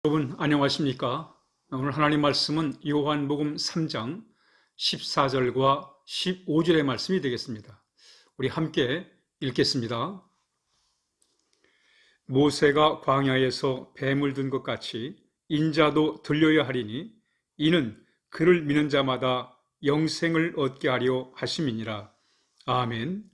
여러분 안녕하십니까? 오늘 하나님 말씀은 요한복음 3장 14절과 15절의 말씀이 되겠습니다. 우리 함께 읽겠습니다. 모세가 광야에서 뱀을 든 것 같이 인자도 들려야 하리니 이는 그를 믿는 자마다 영생을 얻게 하려 하심이니라. 아멘.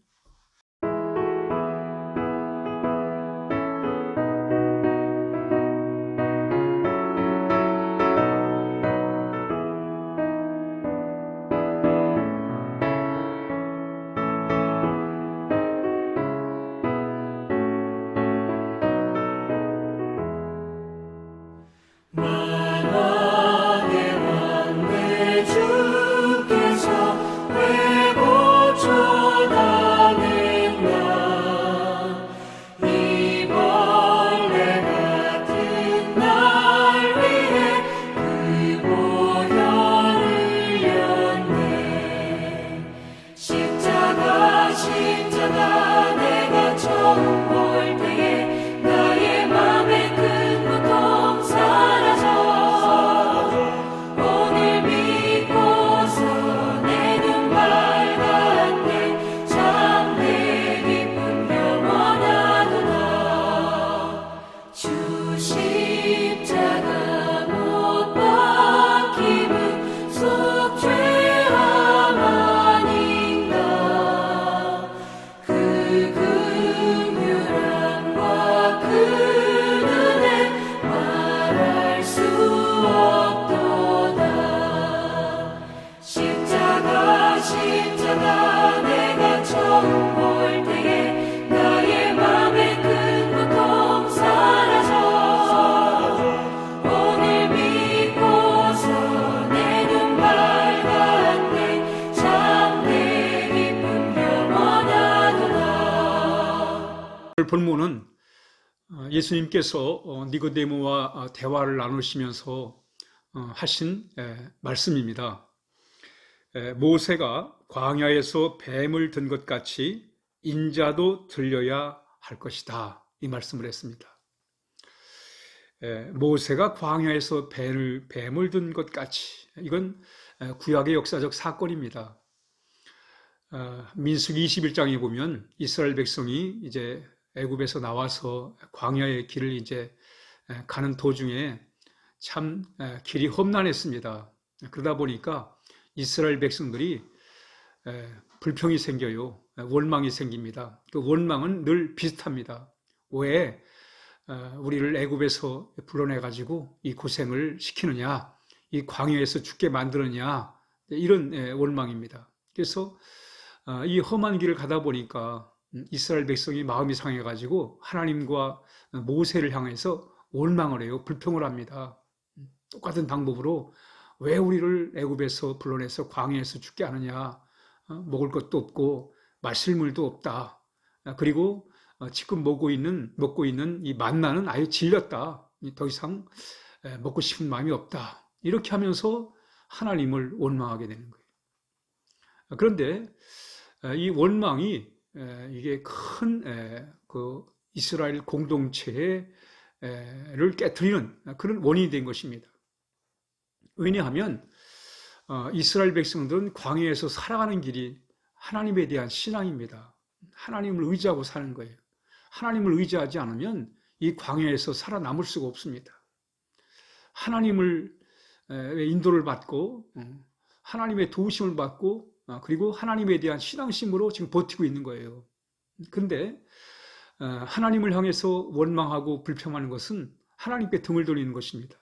오늘 본문은 예수님께서 니고데모와 대화를 나누시면서 하신 말씀입니다. 모세가 광야에서 뱀을 든 것 같이 인자도 들려야 할 것이다, 이 말씀을 했습니다. 모세가 광야에서 뱀을 든 것 같이, 이건 구약의 역사적 사건입니다. 민수기 21장에 보면 이스라엘 백성이 이제 애굽에서 나와서 광야의 길을 이제 가는 도중에 참 길이 험난했습니다. 그러다 보니까 이스라엘 백성들이 불평이 생겨요. 원망이 생깁니다. 그 원망은 늘 비슷합니다. 왜 우리를 애굽에서 불러내가지고 이 고생을 시키느냐, 이 광야에서 죽게 만드느냐, 이런 원망입니다. 그래서 이 험한 길을 가다 보니까 이스라엘 백성이 마음이 상해가지고 하나님과 모세를 향해서 원망을 해요. 불평을 합니다. 똑같은 방법으로 왜 우리를 애굽에서 불러내서 광야에서 죽게 하느냐, 먹을 것도 없고 마실 물도 없다. 그리고 지금 먹고 있는 이 만나는 아예 질렸다. 더 이상 먹고 싶은 마음이 없다. 이렇게 하면서 하나님을 원망하게 되는 거예요. 그런데 이 원망이 이게 큰 그 이스라엘 공동체를 깨트리는 그런 원인이 된 것입니다. 왜냐하면 이스라엘 백성들은 광야에서 살아가는 길이 하나님에 대한 신앙입니다. 하나님을 의지하고 사는 거예요. 하나님을 의지하지 않으면 이 광야에서 살아남을 수가 없습니다. 하나님을 인도를 받고 하나님의 도우심을 받고 그리고 하나님에 대한 신앙심으로 지금 버티고 있는 거예요. 그런데 하나님을 향해서 원망하고 불평하는 것은 하나님께 등을 돌리는 것입니다.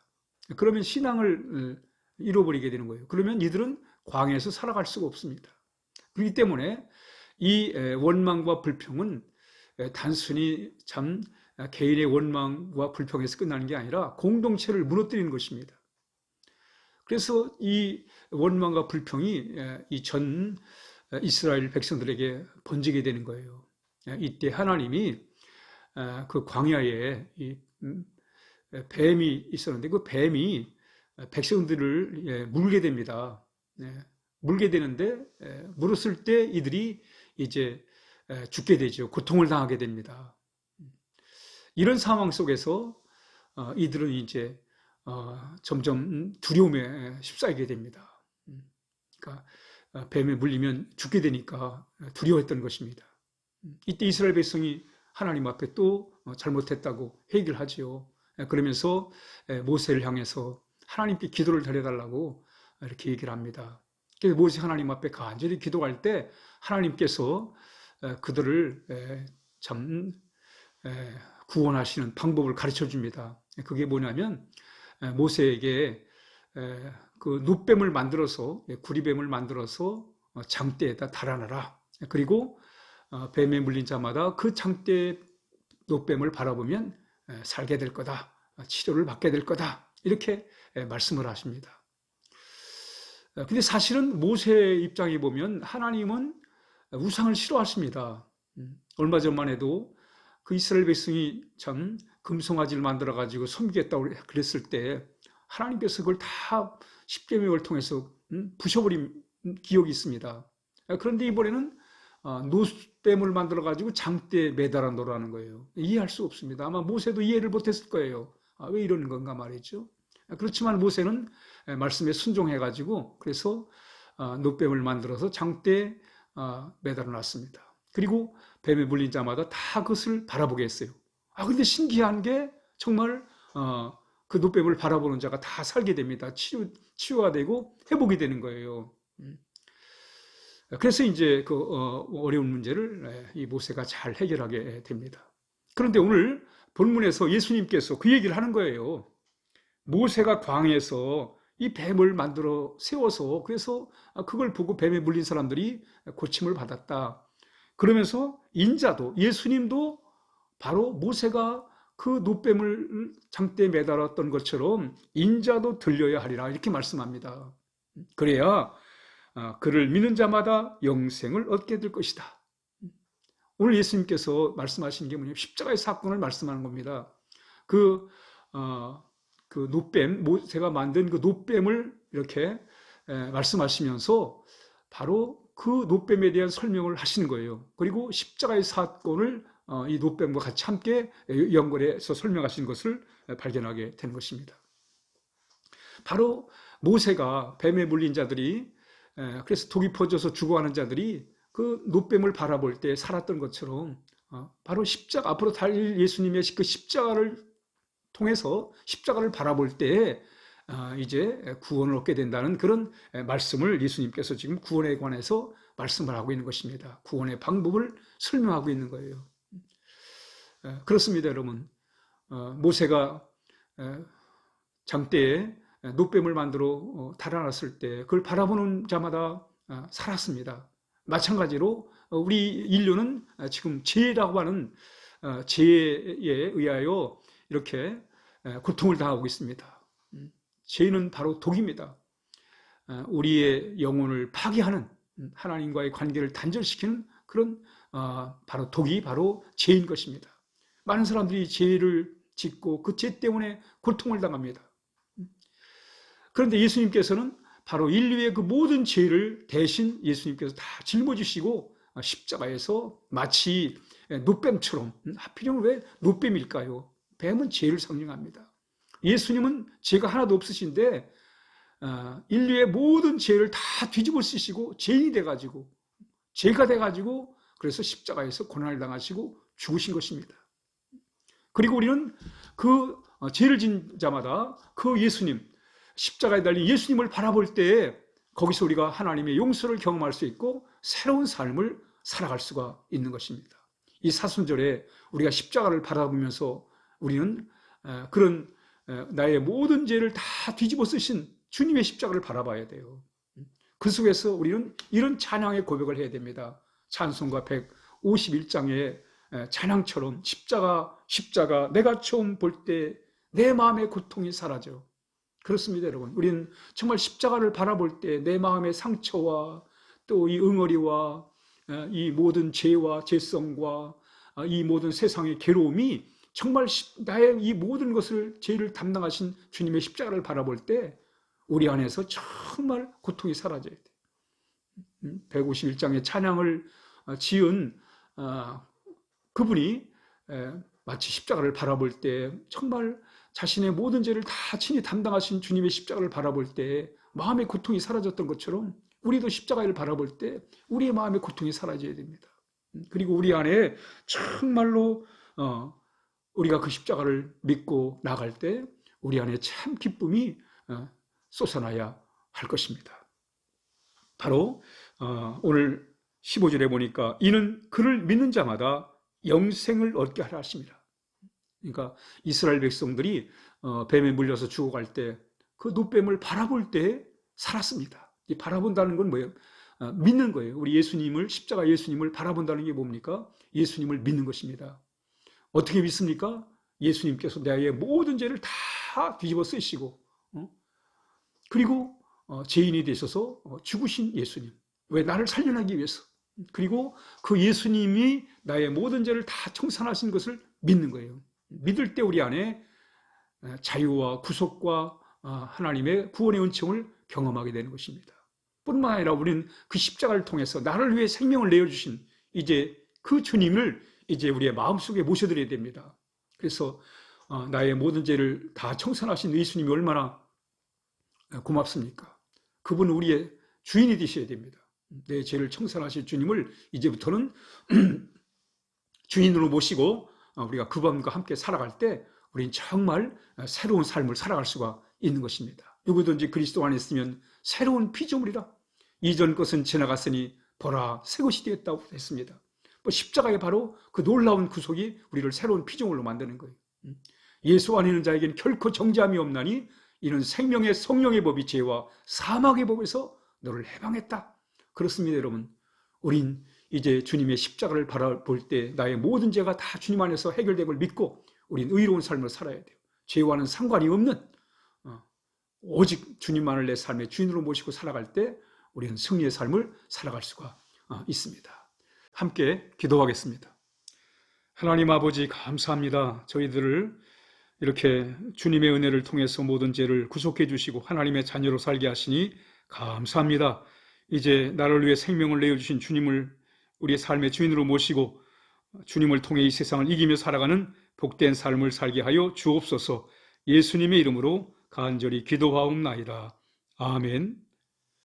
그러면 신앙을 잃어버리게 되는 거예요. 그러면 이들은 광야에서 살아갈 수가 없습니다. 그렇기 때문에 이 원망과 불평은 단순히 참 개인의 원망과 불평에서 끝나는 게 아니라 공동체를 무너뜨리는 것입니다. 그래서 이 원망과 불평이 이 전 이스라엘 백성들에게 번지게 되는 거예요. 이때 하나님이 그 광야에 이 뱀이 있었는데 그 뱀이 백성들을 물게 됩니다. 물게 되는데 물었을 때 이들이 이제 죽게 되죠. 고통을 당하게 됩니다. 이런 상황 속에서 이들은 이제 점점 두려움에 휩싸이게 됩니다. 그러니까 뱀에 물리면 죽게 되니까 두려워했던 것입니다. 이때 이스라엘 백성이 하나님 앞에 또 잘못했다고 회개를 하지요. 그러면서 모세를 향해서 하나님께 기도를 드려달라고 이렇게 얘기를 합니다. 그래서 모세 하나님 앞에 간절히 기도할 때 하나님께서 그들을 참 구원하시는 방법을 가르쳐 줍니다. 그게 뭐냐면 모세에게 그 놋뱀을 만들어서 구리뱀을 만들어서 장대에다 달아놔라. 그리고 뱀에 물린 자마다 그 장대 놋뱀을 바라보면 살게 될 거다. 치료를 받게 될 거다. 이렇게 말씀을 하십니다. 근데 사실은 모세의 입장에 보면 하나님은 우상을 싫어하십니다. 얼마 전만 해도 그 이스라엘 백성이 참 금송아지를 만들어 가지고 섬기겠다고 그랬을 때 하나님께서 그걸 다 십계명을 통해서 부셔버린 기억이 있습니다. 그런데 이번에는 노뱀을 만들어 가지고 장대에 매달아 놓으라는 거예요. 이해할 수 없습니다. 아마 모세도 이해를 못했을 거예요. 왜 이러는 건가 말이죠. 그렇지만 모세는 말씀에 순종해 가지고 그래서 노뱀을 만들어서 장대에 매달아 놨습니다. 그리고 뱀에 물린 자마다 다 그것을 바라보게 했어요. 근데 신기한 게 정말 그 노뱀을 바라보는 자가 다 살게 됩니다. 치유가 되고 회복이 되는 거예요. 그래서 이제 그 어려운 문제를 이 모세가 잘 해결하게 됩니다. 그런데 오늘 본문에서 예수님께서 그 얘기를 하는 거예요. 모세가 광야에서 이 뱀을 만들어 세워서 그래서 그걸 보고 뱀에 물린 사람들이 고침을 받았다. 그러면서 인자도 예수님도 바로 모세가 그 놋뱀을 장대에 매달았던 것처럼 인자도 들려야 하리라 이렇게 말씀합니다. 그래야 그를 믿는 자마다 영생을 얻게 될 것이다. 오늘 예수님께서 말씀하신 게 뭐냐면 십자가의 사건을 말씀하는 겁니다. 그 놋뱀, 모세가 만든 그 놋뱀을 이렇게 말씀하시면서 바로 그 놋뱀에 대한 설명을 하시는 거예요. 그리고 십자가의 사건을 이 놋뱀과 같이 함께 연결해서 설명하신 것을 발견하게 되는 것입니다. 바로 모세가 뱀에 물린 자들이 그래서 독이 퍼져서 죽어가는 자들이 그 놋뱀을 바라볼 때 살았던 것처럼 바로 십자가 앞으로 달릴 예수님의 그 십자가를 통해서 십자가를 바라볼 때 이제 구원을 얻게 된다는 그런 말씀을 예수님께서 지금 구원에 관해서 말씀을 하고 있는 것입니다. 구원의 방법을 설명하고 있는 거예요. 그렇습니다, 여러분. 모세가 장대에 놋뱀을 만들어 달아놨을 때 그걸 바라보는 자마다 살았습니다. 마찬가지로 우리 인류는 지금 죄라고 하는 죄에 의하여 이렇게 고통을 당하고 있습니다. 죄는 바로 독입니다. 우리의 영혼을 파괴하는 하나님과의 관계를 단절시키는 그런 바로 독이 바로 죄인 것입니다. 많은 사람들이 죄를 짓고 그 죄 때문에 고통을 당합니다. 그런데 예수님께서는 바로 인류의 그 모든 죄를 대신 예수님께서 다 짊어지시고 십자가에서 마치 놋뱀처럼, 하필이면 왜 놋뱀일까요? 뱀은 죄를 상징합니다. 예수님은 죄가 하나도 없으신데 인류의 모든 죄를 다 뒤집어 쓰시고 죄인이 돼가지고 죄가 돼가지고 그래서 십자가에서 고난을 당하시고 죽으신 것입니다. 그리고 우리는 그 죄를 진 자마다 그 예수님, 십자가에 달린 예수님을 바라볼 때 거기서 우리가 하나님의 용서를 경험할 수 있고 새로운 삶을 살아갈 수가 있는 것입니다. 이 사순절에 우리가 십자가를 바라보면서 우리는 그런 나의 모든 죄를 다 뒤집어 쓰신 주님의 십자가를 바라봐야 돼요. 그 속에서 우리는 이런 찬양의 고백을 해야 됩니다. 찬송가 151장의 찬양처럼 십자가 내가 처음 볼 때 내 마음의 고통이 사라져. 그렇습니다, 여러분. 우리는 정말 십자가를 바라볼 때 내 마음의 상처와 또 이 응어리와 이 모든 죄와 죄성과 이 모든 세상의 괴로움이 정말 나의 이 모든 것을 죄를 담당하신 주님의 십자가를 바라볼 때 우리 안에서 정말 고통이 사라져야 돼. 151장의 찬양을 지은 그분이 마치 십자가를 바라볼 때 정말 자신의 모든 죄를 다 친히 담당하신 주님의 십자가를 바라볼 때 마음의 고통이 사라졌던 것처럼 우리도 십자가를 바라볼 때 우리의 마음의 고통이 사라져야 됩니다. 그리고 우리 안에 정말로 우리가 그 십자가를 믿고 나갈 때 우리 안에 참 기쁨이 솟아나야 할 것입니다. 바로 오늘 15절에 보니까 이는 그를 믿는 자마다 영생을 얻게 하라 하십니다. 그러니까 이스라엘 백성들이 뱀에 물려서 죽어갈 때 그 노뱀을 바라볼 때 살았습니다. 이 바라본다는 건 뭐예요? 믿는 거예요. 우리 예수님을, 십자가 예수님을 바라본다는 게 뭡니까? 예수님을 믿는 것입니다. 어떻게 믿습니까? 예수님께서 나의 모든 죄를 다 뒤집어 쓰시고 그리고 죄인이 되셔서 죽으신 예수님. 왜? 나를 살려내기 위해서. 그리고 그 예수님이 나의 모든 죄를 다 청산하신 것을 믿는 거예요. 믿을 때 우리 안에 자유와 구속과 하나님의 구원의 은총을 경험하게 되는 것입니다. 뿐만 아니라 우리는 그 십자가를 통해서 나를 위해 생명을 내어주신 이제 그 주님을 이제 우리의 마음속에 모셔드려야 됩니다. 그래서 나의 모든 죄를 다 청산하신 예수님이 얼마나 고맙습니까? 그분은 우리의 주인이 되셔야 됩니다. 내 죄를 청산하실 주님을 이제부터는 주인으로 모시고 우리가 그분과 함께 살아갈 때 우리는 정말 새로운 삶을 살아갈 수가 있는 것입니다. 누구든지 그리스도 안에 있으면 새로운 피조물이라. 이전 것은 지나갔으니 보라 새 것이 되었다고 했습니다. 십자가에 바로 그 놀라운 구속이 우리를 새로운 피조물로 만드는 거예요. 예수 안에 있는 자에게는 결코 정죄함이 없나니 이는 생명의 성령의 법이 죄와 사망의 법에서 너를 해방했다. 그렇습니다, 여러분. 우린 이제 주님의 십자가를 바라볼 때 나의 모든 죄가 다 주님 안에서 해결된 걸 믿고 우린 의로운 삶을 살아야 돼요. 죄와는 상관이 없는 오직 주님만을 내 삶의 주인으로 모시고 살아갈 때 우리는 승리의 삶을 살아갈 수가 있습니다. 함께 기도하겠습니다. 하나님 아버지 감사합니다. 저희들을 이렇게 주님의 은혜를 통해서 모든 죄를 구속해 주시고 하나님의 자녀로 살게 하시니 감사합니다. 이제 나를 위해 생명을 내어주신 주님을 우리의 삶의 주인으로 모시고 주님을 통해 이 세상을 이기며 살아가는 복된 삶을 살게 하여 주옵소서. 예수님의 이름으로 간절히 기도하옵나이다. 아멘.